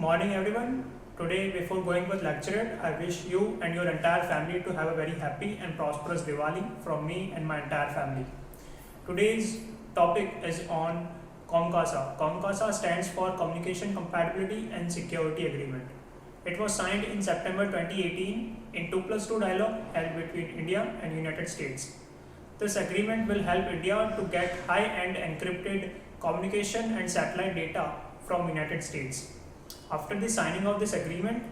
Morning everyone. Today before going with lecture, I wish you and your entire family to have a very happy and prosperous Diwali from me and my entire family. Today's topic is on COMCASA. COMCASA stands for Communication Compatibility and Security Agreement. It was signed in September 2018 in 2+2 dialogue held between India and United States. This agreement will help India to get high-end encrypted communication and satellite data from United States. After the signing of this agreement,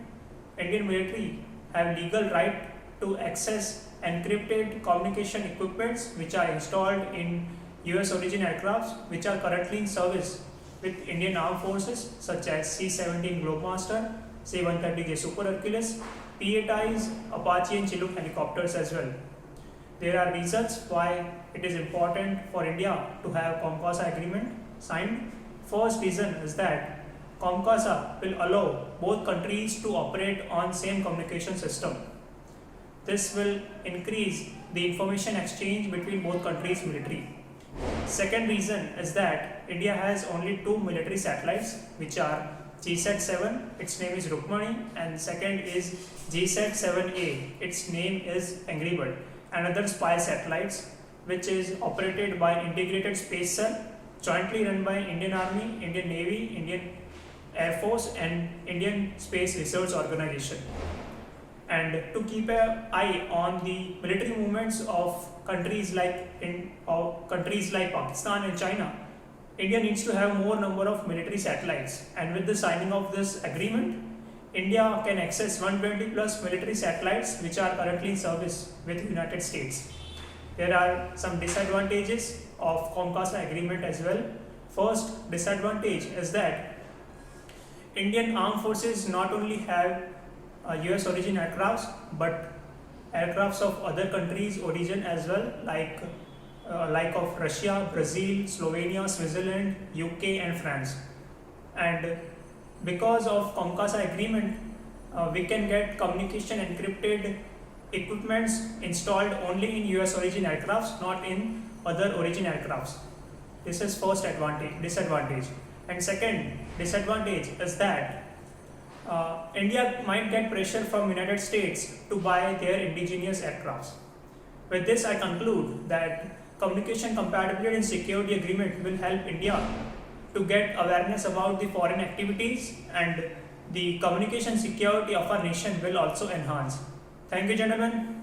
Indian military have legal right to access encrypted communication equipments which are installed in US origin aircrafts which are currently in service with Indian Armed Forces such as C-17 Globemaster, C-130J Super Hercules, P-8Is, Apache and Chinook helicopters as well. There are reasons why it is important for India to have COMCASA agreement signed. First reason is that COMCASA will allow both countries to operate on same communication system. This will increase the information exchange between both countries' military. Second reason is that India has only two military satellites which are GSAT-7, its name is Rukmani, and second is GSAT-7A, its name is Angry Bird. Another spy satellites which is operated by Integrated Space Cell, jointly run by Indian Army, Indian Navy, Indian Air Force and Indian Space Research Organization. And to keep an eye on the military movements of countries like Pakistan and China, India needs to have more number of military satellites. And with the signing of this agreement, India can access 120 plus military satellites which are currently in service with United States. There are some disadvantages of COMCASA agreement as well. First disadvantage is that Indian Armed Forces not only have US origin aircrafts but aircrafts of other countries' origin as well, like of Russia, Brazil, Slovenia, Switzerland, UK and France. And because of COMCASA agreement, we can get communication encrypted equipments installed only in US origin aircrafts, not in other origin aircrafts. This is first disadvantage. And second disadvantage is that India might get pressure from United States to buy their indigenous aircrafts. With this, I conclude that Communication Compatibility and Security Agreement will help India to get awareness about the foreign activities, and the communication security of our nation will also enhance. Thank you, gentlemen.